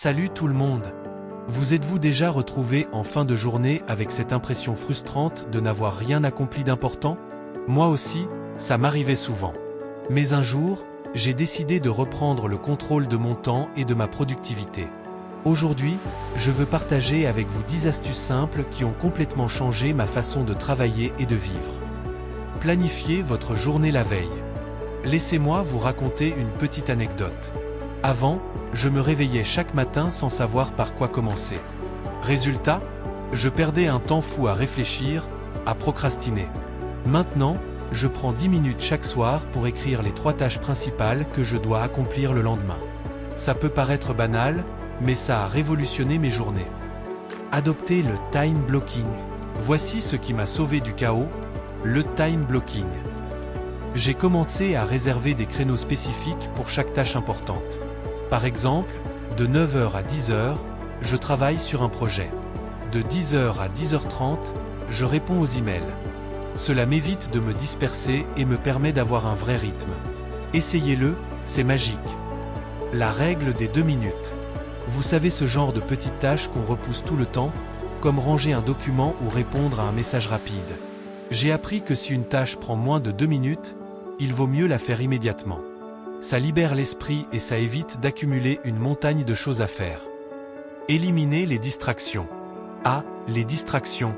Salut tout le monde! Vous êtes-vous déjà retrouvé en fin de journée avec cette impression frustrante de n'avoir rien accompli d'important? Moi aussi, ça m'arrivait souvent. Mais un jour, j'ai décidé de reprendre le contrôle de mon temps et de ma productivité. Aujourd'hui, je veux partager avec vous 10 astuces simples qui ont complètement changé ma façon de travailler et de vivre. Planifiez votre journée la veille. Laissez-moi vous raconter une petite anecdote. Avant, je me réveillais chaque matin sans savoir par quoi commencer. Résultat, je perdais un temps fou à réfléchir, à procrastiner. Maintenant, je prends 10 minutes chaque soir pour écrire les 3 tâches principales que je dois accomplir le lendemain. Ça peut paraître banal, mais ça a révolutionné mes journées. Adoptez le time blocking. Voici ce qui m'a sauvé du chaos, le time blocking. J'ai commencé à réserver des créneaux spécifiques pour chaque tâche importante. Par exemple, de 9h à 10h, je travaille sur un projet. De 10h à 10h30, je réponds aux emails. Cela m'évite de me disperser et me permet d'avoir un vrai rythme. Essayez-le, c'est magique. La règle des 2 minutes. Vous savez, ce genre de petites tâches qu'on repousse tout le temps, comme ranger un document ou répondre à un message rapide. J'ai appris que si une tâche prend moins de 2 minutes, il vaut mieux la faire immédiatement. Ça libère l'esprit et ça évite d'accumuler une montagne de choses à faire. Éliminez les distractions. Ah, les distractions.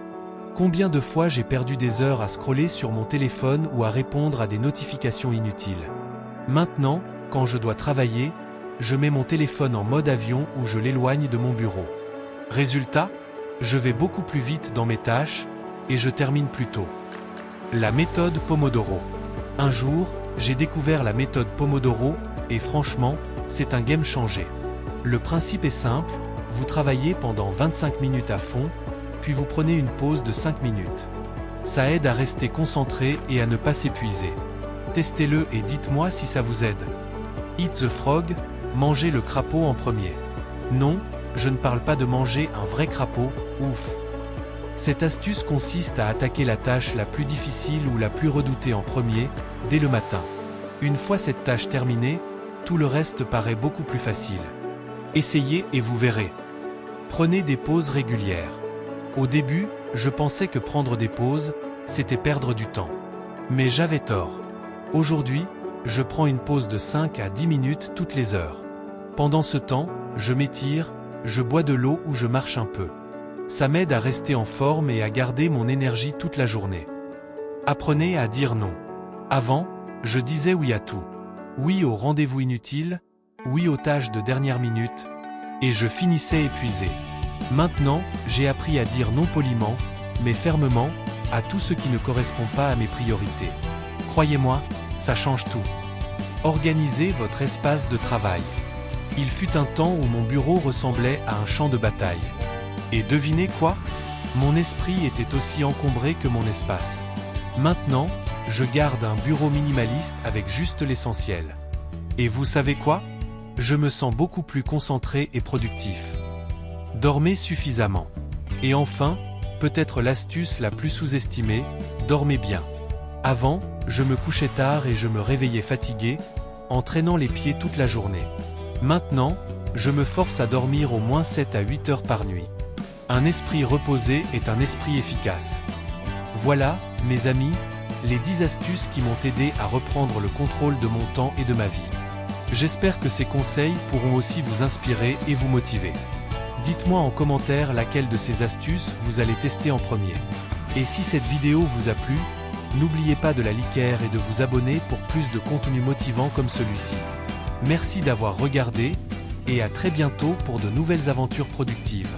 Combien de fois j'ai perdu des heures à scroller sur mon téléphone ou à répondre à des notifications inutiles. Maintenant, quand je dois travailler, je mets mon téléphone en mode avion ou je l'éloigne de mon bureau. Résultat, je vais beaucoup plus vite dans mes tâches et je termine plus tôt. La méthode Pomodoro. Un jour, j'ai découvert la méthode Pomodoro et franchement, c'est un game changer. Le principe est simple, vous travaillez pendant 25 minutes à fond, puis vous prenez une pause de 5 minutes. Ça aide à rester concentré et à ne pas s'épuiser. Testez-le et dites-moi si ça vous aide. Eat the frog, mangez le crapaud en premier. Non, je ne parle pas de manger un vrai crapaud, ouf. Cette astuce consiste à attaquer la tâche la plus difficile ou la plus redoutée en premier, dès le matin. Une fois cette tâche terminée, tout le reste paraît beaucoup plus facile. Essayez et vous verrez. Prenez des pauses régulières. Au début, je pensais que prendre des pauses, c'était perdre du temps. Mais j'avais tort. Aujourd'hui, je prends une pause de 5 à 10 minutes toutes les heures. Pendant ce temps, je m'étire, je bois de l'eau ou je marche un peu. Ça m'aide à rester en forme et à garder mon énergie toute la journée. Apprenez à dire non. Avant, je disais oui à tout. Oui aux rendez-vous inutiles, oui aux tâches de dernière minute, et je finissais épuisé. Maintenant, j'ai appris à dire non poliment, mais fermement, à tout ce qui ne correspond pas à mes priorités. Croyez-moi, ça change tout. Organisez votre espace de travail. Il fut un temps où mon bureau ressemblait à un champ de bataille. Et devinez quoi? Mon esprit était aussi encombré que mon espace. Maintenant, je garde un bureau minimaliste avec juste l'essentiel. Et vous savez quoi? Je me sens beaucoup plus concentré et productif. Dormez suffisamment. Et enfin, peut-être l'astuce la plus sous-estimée, dormez bien. Avant, je me couchais tard et je me réveillais fatigué, en traînant les pieds toute la journée. Maintenant, je me force à dormir au moins 7 à 8 heures par nuit. Un esprit reposé est un esprit efficace. Voilà, mes amis, les 10 astuces qui m'ont aidé à reprendre le contrôle de mon temps et de ma vie. J'espère que ces conseils pourront aussi vous inspirer et vous motiver. Dites-moi en commentaire laquelle de ces astuces vous allez tester en premier. Et si cette vidéo vous a plu, n'oubliez pas de la liker et de vous abonner pour plus de contenu motivant comme celui-ci. Merci d'avoir regardé, et à très bientôt pour de nouvelles aventures productives.